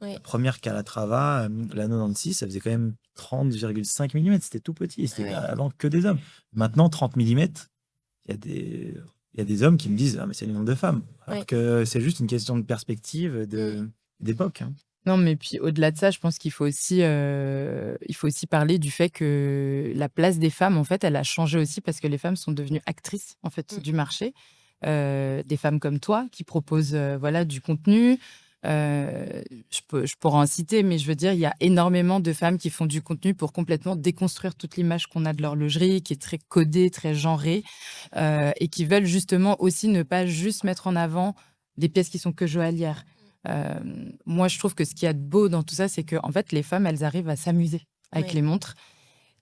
Oui. la première Calatrava, la 96, ça faisait quand même 30,5 mm. C'était tout petit. C'était Ouais. avant que des hommes. Maintenant, 30 mm, il y a des hommes qui me disent ah, mais c'est une montre de femme. Alors Ouais. que c'est juste une question de perspective, d'époque. Hein. Non, mais puis au-delà de ça, je pense il faut aussi parler du fait que la place des femmes, en fait, elle a changé aussi parce que les femmes sont devenues actrices, en fait, Mm. du marché. Des femmes comme toi qui proposent, voilà, du contenu. Je pourrais en citer, mais je veux dire, il y a énormément de femmes qui font du contenu pour complètement déconstruire toute l'image qu'on a de l'horlogerie, qui est très codée, très genrée, et qui veulent justement aussi ne pas juste mettre en avant des pièces qui sont que joaillières. Moi, je trouve que ce qu'il y a de beau dans tout ça, c'est que en fait, les femmes, elles arrivent à s'amuser avec Oui. les montres.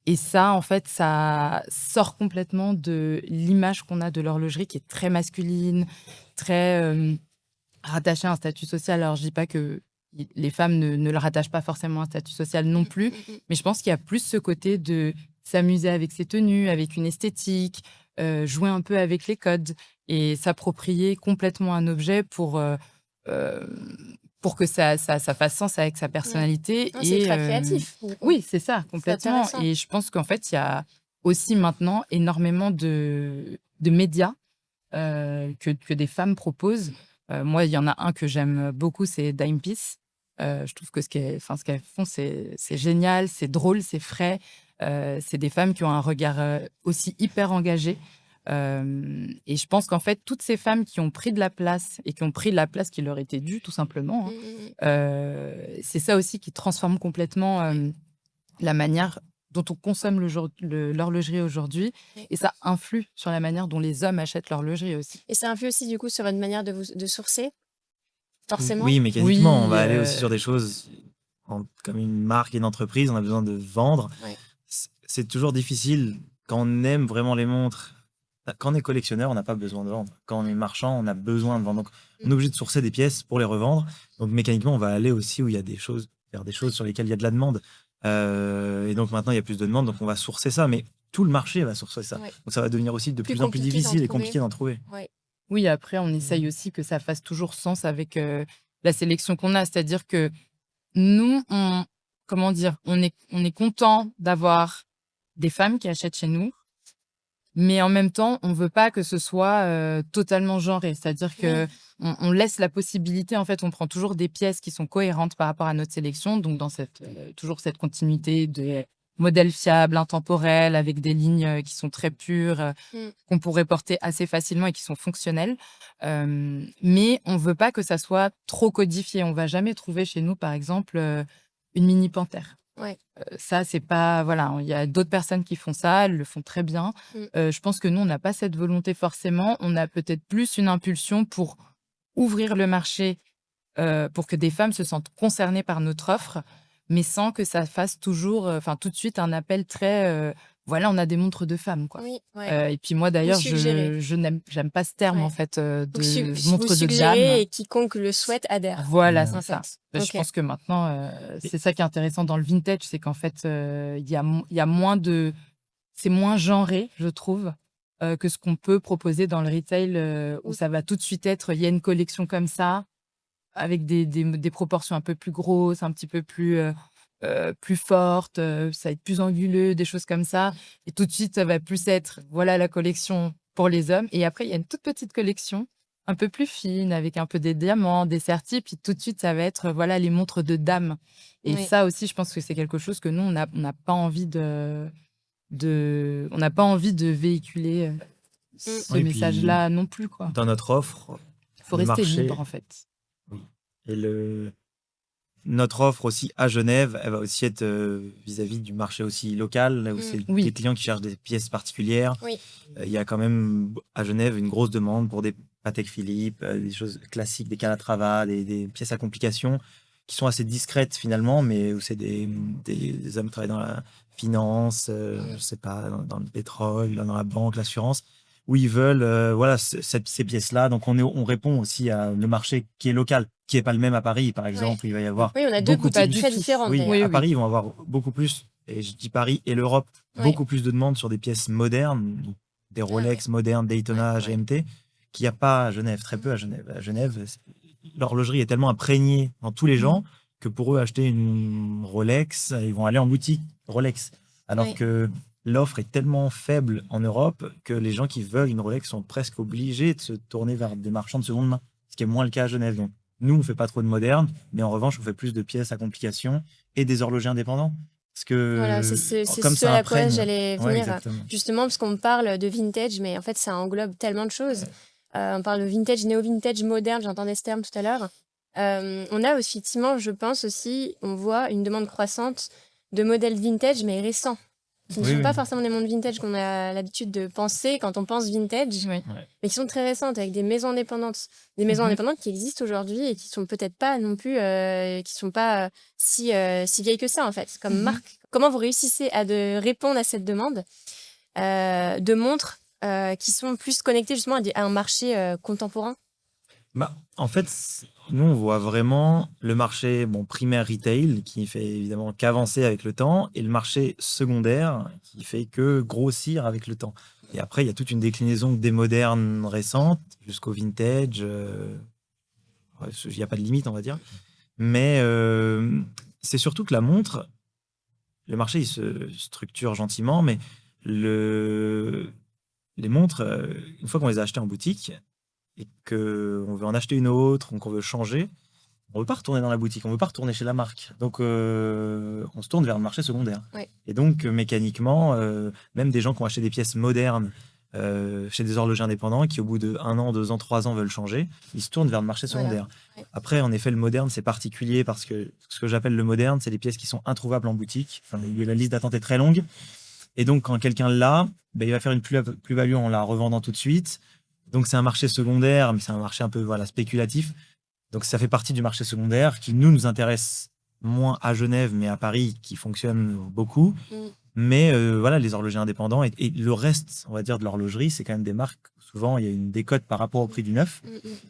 Et ça, en fait, ça sort complètement de l'image qu'on a de l'horlogerie qui est très masculine, très rattachée à un statut social. Alors, je dis pas que les femmes ne le rattachent pas forcément à un statut social non plus, mais je pense qu'il y a plus ce côté de s'amuser avec ses tenues, avec une esthétique, jouer un peu avec les codes et s'approprier complètement un objet euh, pour que ça fasse sens avec sa Ouais. personnalité. Non, c'est Et ultra créatif. Du coup. oui, c'est ça, C'est complètement. intéressant. Et je pense qu'en fait, il y a aussi maintenant énormément de médias que des femmes proposent. Moi, il y en a un que j'aime beaucoup, c'est Dime Piece. Je trouve que ce qu'elles font, c'est génial, c'est drôle, c'est frais. C'est des femmes qui ont un regard aussi hyper engagé. Et je pense qu'en fait, toutes ces femmes qui ont pris de la place et qui ont pris la place qui leur était due, tout simplement, c'est ça aussi qui transforme complètement la manière dont on consomme l'horlogerie aujourd'hui. Oui. Et ça influe sur la manière dont les hommes achètent l'horlogerie aussi. Et ça influe aussi du coup sur votre manière de sourcer, forcément. Oui, mécaniquement, Oui, on va aller aussi sur des choses comme une marque et une entreprise, on a besoin de vendre. Ouais. C'est toujours difficile quand on aime vraiment les montres. Quand on est collectionneur, on n'a pas besoin de vendre. Quand on est marchand, on a besoin de vendre. Donc, on est obligé de sourcer des pièces pour les revendre. Donc, mécaniquement, on va aller aussi où il y a des choses, vers des choses sur lesquelles il y a de la demande. Et donc, maintenant, il y a plus de demande, donc on va sourcer ça. Mais tout le marché va sourcer ça. Ouais. Donc, ça va devenir aussi de Plus plus en plus compliqué d'en difficile et trouver. compliqué d'en trouver. Ouais. Oui, après, on essaye aussi que ça fasse toujours sens avec la sélection qu'on a. C'est-à-dire que nous, comment dire, on est content d'avoir des femmes qui achètent chez nous, mais en même temps, on veut pas que ce soit totalement genré. C'est-à-dire que on laisse la possibilité, en fait, on prend toujours des pièces qui sont cohérentes par rapport à notre sélection, donc dans toujours cette continuité de modèles fiables, intemporels, avec des lignes qui sont très pures, qu'on pourrait porter assez facilement et qui sont fonctionnelles. Mais on veut pas que ça soit trop codifié. On va jamais trouver chez nous, par exemple, une mini panthère. Ouais. Ça, c'est pas. Voilà, il y a d'autres personnes qui font ça, elles le font très bien. Je pense que nous, on n'a pas cette volonté forcément. On a peut-être plus une impulsion pour ouvrir le marché, pour que des femmes se sentent concernées par notre offre, mais sans que ça fasse toujours, tout de suite, un appel très. Voilà, on a des montres de femmes, quoi. Oui, ouais. Et puis moi, d'ailleurs, suggérez. j'aime pas ce terme, Ouais. en fait, Vous de montre de suggérez dame. et quiconque le souhaite adhère. Voilà, en c'est ça. fait. Je Ok. pense que maintenant, c'est ça qui est intéressant dans le vintage, c'est qu'en fait, il y a moins de... C'est moins genré, je trouve, que ce qu'on peut proposer dans le retail, où ça va tout de suite être, il y a une collection comme ça, avec des proportions un peu plus grosses, un petit peu plus fortes, ça va être plus anguleux, des choses comme ça. Et tout de suite, ça va plus être, voilà la collection pour les hommes. Et après, il y a une toute petite collection un peu plus fine, avec un peu des diamants, des sertis, puis tout de suite, ça va être, voilà, les montres de dame. Et Oui. ça aussi, je pense que c'est quelque chose que nous, on n'a pas envie on n'a pas envie de véhiculer ce Oui, puis- message-là non plus, quoi. Dans notre offre, Il faut le rester marché- libre, en fait. et notre offre aussi à Genève, elle va aussi être vis-à-vis du marché aussi local, là où c'est Oui. des clients qui cherchent des pièces particulières. Oui. Il y a quand même à Genève une grosse demande pour des Patek Philippe, des choses classiques, des Calatrava, des pièces à complications qui sont assez discrètes finalement, mais où c'est des hommes qui travaillent dans la finance, je sais pas, dans le pétrole, dans la banque, l'assurance, où ils veulent voilà, ces pièces-là. Donc on répond aussi à le marché qui est local, qui n'est pas le même à Paris, par exemple. Il va y avoir Oui, on a deux beaucoup de boutiques du très tout. différentes. oui, d'ailleurs. Oui, à oui. Paris, ils vont avoir beaucoup plus, et je dis Paris et l'Europe, Ouais. beaucoup plus de demandes sur des pièces modernes, des Rolex modernes, Daytona, Ouais, GMT, qu'il n'y a pas à Genève, très peu à Genève. À Genève, l'horlogerie est tellement imprégnée dans tous les gens que pour eux, acheter une Rolex, ils vont aller en boutique Rolex. Alors Ouais. que l'offre est tellement faible en Europe que les gens qui veulent une Rolex sont presque obligés de se tourner vers des marchands de seconde main, ce qui est moins le cas à Genève. Donc, Nous, on fait pas trop de moderne, mais en revanche, on fait plus de pièces à complications et des horlogers indépendants. Parce Voilà, que c'est comme ce ça à quoi imprègne. j'allais Ouais, venir. exactement. Justement, parce qu'on parle de vintage, mais en fait, ça englobe tellement de choses. On parle de vintage, néo-vintage, moderne, j'entendais ce terme tout à l'heure. On a effectivement, je pense aussi, on voit une demande croissante de modèles vintage, mais récents, qui ne Oui, sont oui. pas forcément des montres vintage qu'on a l'habitude de penser quand on pense vintage, Oui. Ouais. mais qui sont très récentes, avec des maisons indépendantes. Des maisons Mhm. indépendantes qui existent aujourd'hui et qui sont peut-être pas non plus, qui sont pas si vieilles que ça, en fait, comme Mhm. marque. Comment vous réussissez à répondre à cette demande de montres qui sont plus connectées justement à un marché contemporain? Bah, en fait, nous, on voit vraiment le marché primaire retail qui fait évidemment qu'avancer avec le temps et le marché secondaire qui fait que grossir avec le temps. Et après, il y a toute une déclinaison des modernes récentes jusqu'au vintage. Il n'y a pas de limite, on va dire. Mais c'est surtout que la montre, le marché, il se structure gentiment, mais les montres, une fois qu'on les a achetées en boutique et qu'on veut en acheter une autre ou qu'on veut changer, on ne veut pas retourner dans la boutique, on ne veut pas retourner chez la marque. Donc, on se tourne vers le marché secondaire. Ouais. Et donc, mécaniquement, même des gens qui ont acheté des pièces modernes chez des horlogers indépendants qui, au bout de 1 an, 2 ans, 3 ans, veulent changer, ils se tournent vers le marché Voilà. secondaire. Ouais. Après, en effet, le moderne, c'est particulier parce que ce que j'appelle le moderne, c'est les pièces qui sont introuvables en boutique. Enfin, la liste d'attente est très longue. Et donc, quand quelqu'un l'a, ben, il va faire une plus-value en la revendant tout de suite. Donc, c'est un marché secondaire, mais c'est un marché un peu spéculatif. Donc, ça fait partie du marché secondaire qui, nous intéresse moins à Genève, mais à Paris, qui fonctionne beaucoup. Mm. Mais les horlogers indépendants et le reste, on va dire, de l'horlogerie, c'est quand même des marques. Souvent, il y a une décote par rapport au prix du neuf.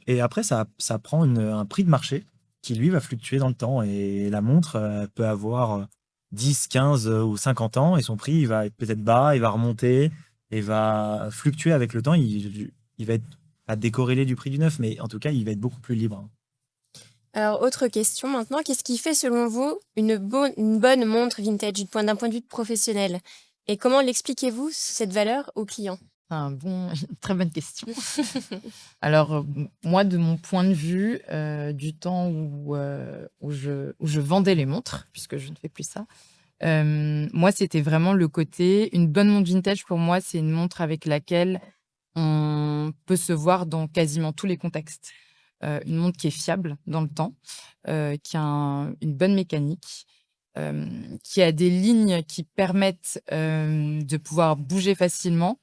Et après, ça prend un prix de marché qui, lui, va fluctuer dans le temps. Et la montre peut avoir 10, 15 ou 50 ans et son prix, il va être peut-être bas, il va remonter et va fluctuer avec le temps. Il va être pas décorrélé du prix du neuf, mais en tout cas, il va être beaucoup plus libre. Alors, autre question maintenant, qu'est-ce qui fait selon vous une bonne montre vintage d'un point de vue professionnel? Et comment l'expliquez-vous, cette valeur, aux clients? Très bonne question. Alors, moi, de mon point de vue, du temps où je vendais les montres, puisque je ne fais plus ça, moi, c'était vraiment le côté, une bonne montre vintage, pour moi, c'est une montre avec laquelle on peut se voir dans quasiment tous les contextes. Une montre qui est fiable dans le temps, qui a une bonne mécanique, qui a des lignes qui permettent de pouvoir bouger facilement.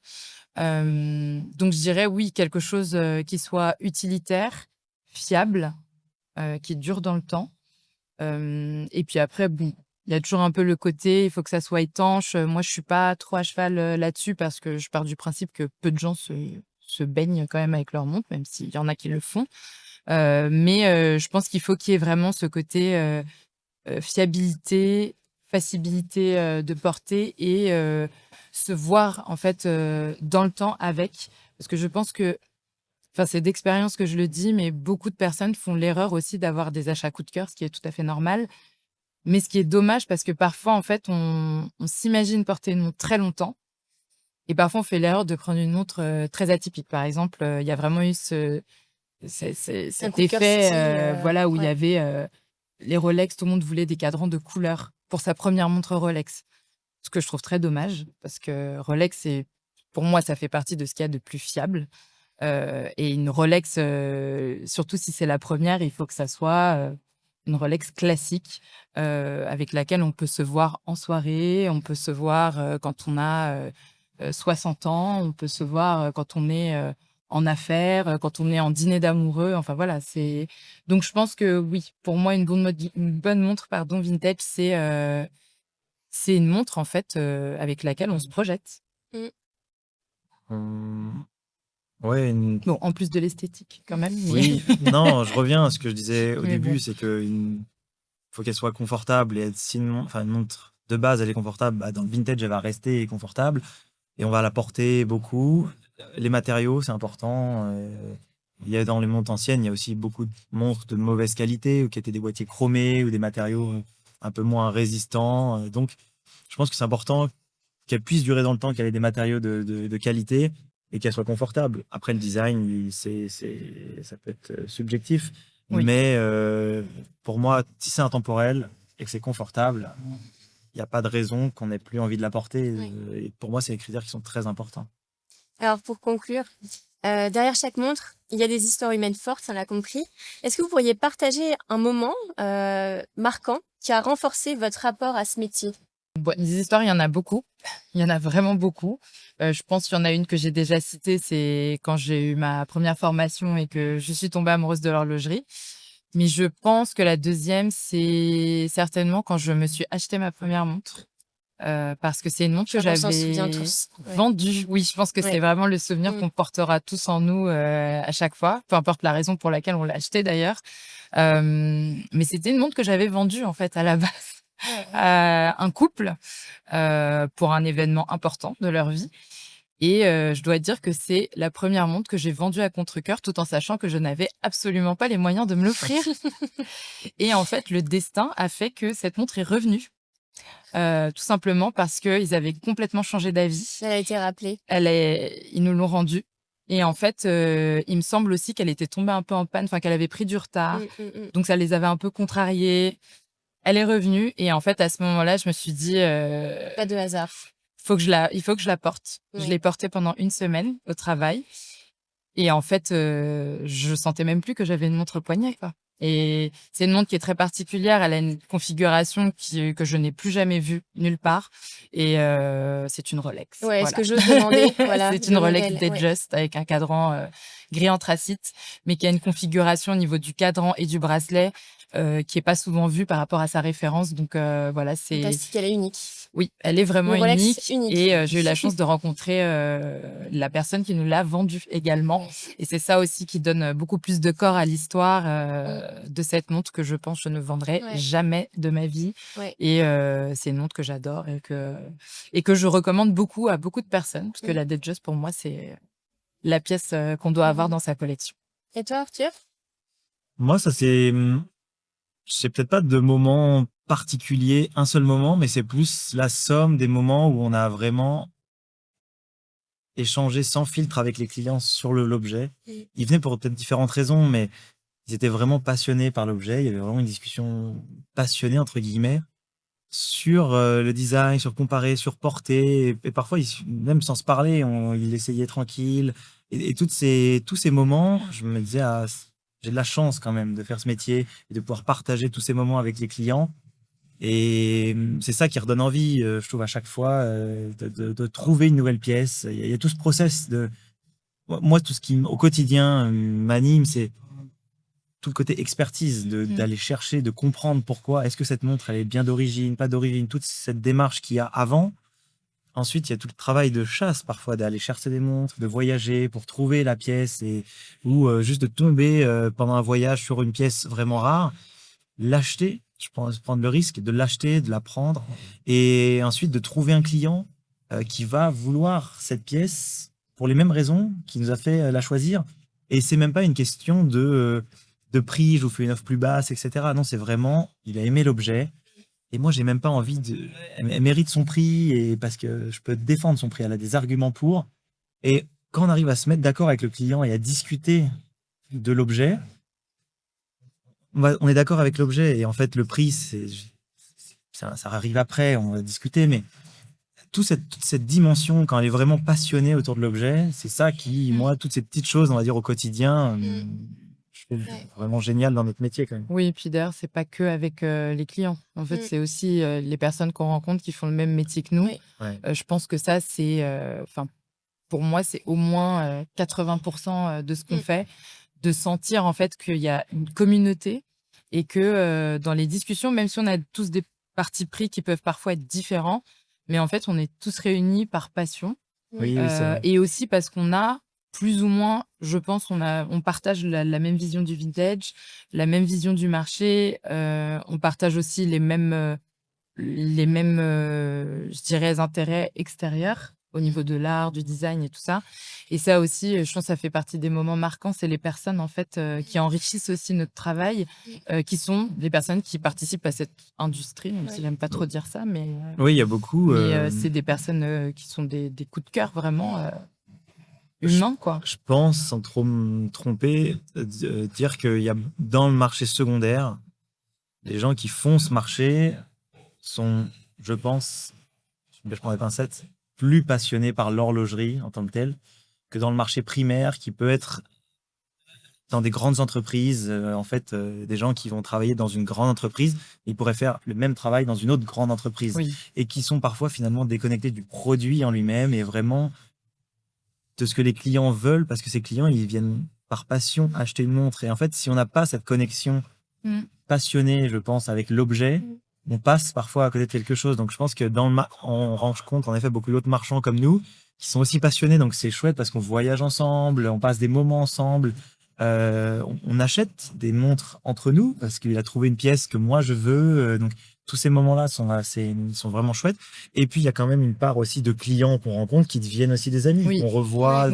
Donc, je dirais oui, quelque chose qui soit utilitaire, fiable, qui dure dans le temps. Et puis après, bon, il y a toujours un peu le côté, il faut que ça soit étanche. Moi, je suis pas trop à cheval là-dessus parce que je pars du principe que peu de gens se baignent quand même avec leur montre, même s'il y en a qui le font. Mais je pense qu'il faut qu'il y ait vraiment ce côté fiabilité, facilité de porter et se voir en fait dans le temps avec. Parce que je pense que, enfin, c'est d'expérience que je le dis, mais beaucoup de personnes font l'erreur aussi d'avoir des achats coup de cœur, ce qui est tout à fait normal. Mais ce qui est dommage, parce que parfois, en fait, on s'imagine porter une montre très longtemps. Et parfois, on fait l'erreur de prendre une montre très atypique. Par exemple, il y a vraiment eu cet coup de cœur effet style, voilà, où il y ouais. avait les Rolex, tout le monde voulait des cadrans de couleur pour sa première montre Rolex. Ce que je trouve très dommage, parce que Rolex, pour moi, ça fait partie de ce qu'il y a de plus fiable. Et une Rolex, surtout si c'est la première, il faut que ça soit une Rolex classique avec laquelle on peut se voir en soirée, on peut se voir quand on a 60 ans, on peut se voir quand on est en affaires, quand on est en dîner d'amoureux. Enfin voilà, c'est. Donc je pense que oui, pour moi, une bonne montre, pardon, vintage, c'est une montre en fait avec laquelle on se projette. Mm. Hum, Ouais, Bon, en plus de l'esthétique quand même. oui, non, je reviens à ce que je disais au Mais début, bon. c'est faut qu'elle soit confortable et si une montre de base, elle est confortable, bah, dans le vintage, elle va rester confortable et on va la porter beaucoup. Les matériaux, c'est important. Il y a dans les montres anciennes, il y a aussi beaucoup de montres de mauvaise qualité ou qui étaient des boîtiers chromés ou des matériaux un peu moins résistants. Donc, je pense que c'est important qu'elle puisse durer dans le temps, qu'elle ait des matériaux de qualité et qu'elle soit confortable. Après, le design, ça peut être subjectif. Oui. Mais pour moi, si c'est intemporel et que c'est confortable, il n'y a pas de raison qu'on n'ait plus envie de la porter. Oui. Et pour moi, c'est des critères qui sont très importants. Alors, pour conclure, derrière chaque montre, il y a des histoires humaines fortes, on l'a compris. Est-ce que vous pourriez partager un moment marquant qui a renforcé votre rapport à ce métier? Bon, des histoires, il y en a beaucoup. Il y en a vraiment beaucoup. Je pense qu'il y en a une que j'ai déjà citée, c'est quand j'ai eu ma première formation et que je suis tombée amoureuse de l'horlogerie. Mais je pense que la deuxième, c'est certainement quand je me suis acheté ma première montre. Parce que c'est une montre Je que crois qu'on s'en souvient j'avais tous. Ouais. vendue. Oui, je pense que c'est Ouais. vraiment le souvenir Mm. qu'on portera tous en nous à chaque fois, peu importe la raison pour laquelle on l'a acheté d'ailleurs. Mais c'était une montre que j'avais vendue en fait à la base à un couple pour un événement important de leur vie. Et je dois dire que c'est la première montre que j'ai vendue à contre-cœur, tout en sachant que je n'avais absolument pas les moyens de me l'offrir. Et en fait, le destin a fait que cette montre est revenue. Tout simplement parce qu'ils avaient complètement changé d'avis. Elle a été rappelée. Ils nous l'ont rendue. Et en fait, il me semble aussi qu'elle était tombée un peu en panne, enfin qu'elle avait pris du retard. Donc ça les avait un peu contrariés. Elle est revenue et en fait, à ce moment-là, je me suis dit, Pas de hasard. il faut que je la porte. Je Oui. l'ai portée pendant une semaine au travail et en fait, je sentais même plus que j'avais une montre au poignet, quoi. Et c'est une montre qui est très particulière. Elle a une configuration que je n'ai plus jamais vue nulle part. Et c'est une Rolex. Ouais, est-ce Voilà. que j'ose demander? Voilà, C'est le une Rolex modèle. Ouais. Datejust avec un cadran gris anthracite, mais qui a une configuration au niveau du cadran et du bracelet qui est pas souvent vue par rapport à sa référence. Donc voilà, c'est Fantastique, elle est unique. oui, elle est vraiment Une Rolex unique. unique. Et j'ai eu la chance de rencontrer la personne qui nous l'a vendue également. Et c'est ça aussi qui donne beaucoup plus de corps à l'histoire de cette montre que je pense je ne vendrai Ouais. jamais de ma vie. Ouais. Et c'est une montre que j'adore et que je recommande beaucoup à beaucoup de personnes, parce que la Datejust, pour moi, c'est la pièce qu'on doit avoir dans sa collection. Et toi, Arthur? Moi, ça c'est peut-être pas de moment particulier, un seul moment, mais c'est plus la somme des moments où on a vraiment échangé sans filtre avec les clients sur l'objet. Ils venaient pour peut-être différentes raisons, mais ils étaient vraiment passionnés par l'objet. Il y avait vraiment une discussion passionnée, entre guillemets, sur le design, sur comparer, sur porter. Et parfois, même sans se parler, ils l'essayaient tranquille. Et tous ces moments, je me disais, ah, j'ai de la chance quand même de faire ce métier et de pouvoir partager tous ces moments avec les clients. Et c'est ça qui redonne envie, je trouve, à chaque fois, de trouver une nouvelle pièce. Il y a tout ce process de... Moi, tout ce qui, au quotidien, m'anime, c'est tout le côté expertise, d'aller chercher, de comprendre pourquoi. Est-ce que cette montre, elle est bien d'origine, pas d'origine, toute cette démarche qu'il y a avant. Ensuite, il y a tout le travail de chasse, parfois, d'aller chercher des montres, de voyager pour trouver la pièce, ou juste de tomber pendant un voyage sur une pièce vraiment rare, l'acheter. Je pense prendre le risque de l'acheter, de la prendre, et ensuite de trouver un client qui va vouloir cette pièce pour les mêmes raisons qui nous a fait la choisir. Et c'est même pas une question de prix, je vous fais une offre plus basse, etc. Non, c'est vraiment, il a aimé l'objet. Et moi, j'ai même pas envie de. Elle mérite son prix, et parce que je peux défendre son prix. Elle a des arguments pour. Et quand on arrive à se mettre d'accord avec le client et à discuter de l'objet, on est d'accord avec l'objet. Et en fait, le prix, ça arrive après, on va discuter. Mais toute cette dimension, quand elle est vraiment passionnée autour de l'objet, c'est ça qui, moi, toutes ces petites choses, on va dire, au quotidien, je trouve vraiment génial dans notre métier quand même. Oui, et puis d'ailleurs, c'est pas que avec les clients. En fait, c'est aussi les personnes qu'on rencontre qui font le même métier que nous. Oui. Je pense que ça, c'est, enfin, pour moi, c'est au moins 80% de ce qu'on fait, de sentir en fait qu'il y a une communauté et que dans les discussions, même si on a tous des partis pris qui peuvent parfois être différents, mais en fait, on est tous réunis par passion. Oui, oui, c'est vrai. Et aussi parce qu'on a plus ou moins, je pense, on partage la même vision du vintage, la même vision du marché. On partage aussi les mêmes, je dirais, intérêts extérieurs au niveau de l'art, du design et tout ça. Et ça aussi, je pense que ça fait partie des moments marquants. C'est les personnes, en fait, qui enrichissent aussi notre travail, qui sont les personnes qui participent à cette industrie, même si j'aime pas trop dire ça, mais Oui, il y a beaucoup. c'est des personnes qui sont des coups de cœur, vraiment. humain, quoi. Je pense, sans trop me tromper, dire qu'il y a dans le marché secondaire, les gens qui font ce marché sont, je pense, je prends des pincettes, plus passionnés par l'horlogerie en tant que telle que dans le marché primaire qui peut être dans des grandes entreprises. Des gens qui vont travailler dans une grande entreprise, ils pourraient faire le même travail dans une autre grande entreprise Oui. et qui sont parfois finalement déconnectés du produit en lui-même et vraiment de ce que les clients veulent parce que ces clients, ils viennent par passion acheter une montre. Et en fait, si on n'a pas cette connexion passionnée, je pense, avec l'objet, on passe parfois à côté de quelque chose. Donc, je pense que on rend compte, en effet, beaucoup d'autres marchands comme nous qui sont aussi passionnés. Donc, c'est chouette parce qu'on voyage ensemble, on passe des moments ensemble. On achète des montres entre nous parce qu'il a trouvé une pièce que moi je veux. Donc, tous ces moments-là sont vraiment chouettes. Et puis, il y a quand même une part aussi de clients qu'on rencontre qui deviennent aussi des amis, qu'on revoit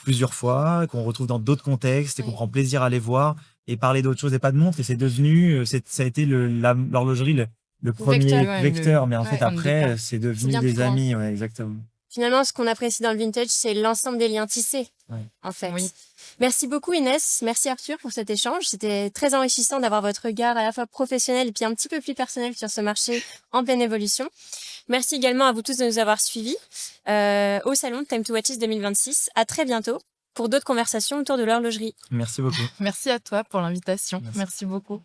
plusieurs fois, qu'on retrouve dans d'autres contextes et qu'on prend plaisir à les voir et parler d'autres choses et pas de montres. Et c'est devenu, ça a été l'horlogerie, le premier vecteur. Mais en fait, après, c'est devenu des amis. Ouais, exactement. Finalement, ce qu'on apprécie dans le vintage, c'est l'ensemble des liens tissés, en fait. Oui. Merci beaucoup Inès, merci Arthur pour cet échange. C'était très enrichissant d'avoir votre regard à la fois professionnel et puis un petit peu plus personnel sur ce marché en pleine évolution. Merci également à vous tous de nous avoir suivis au salon Time to Watches 2026. À très bientôt pour d'autres conversations autour de l'horlogerie. Merci beaucoup. Merci à toi pour l'invitation. Merci beaucoup.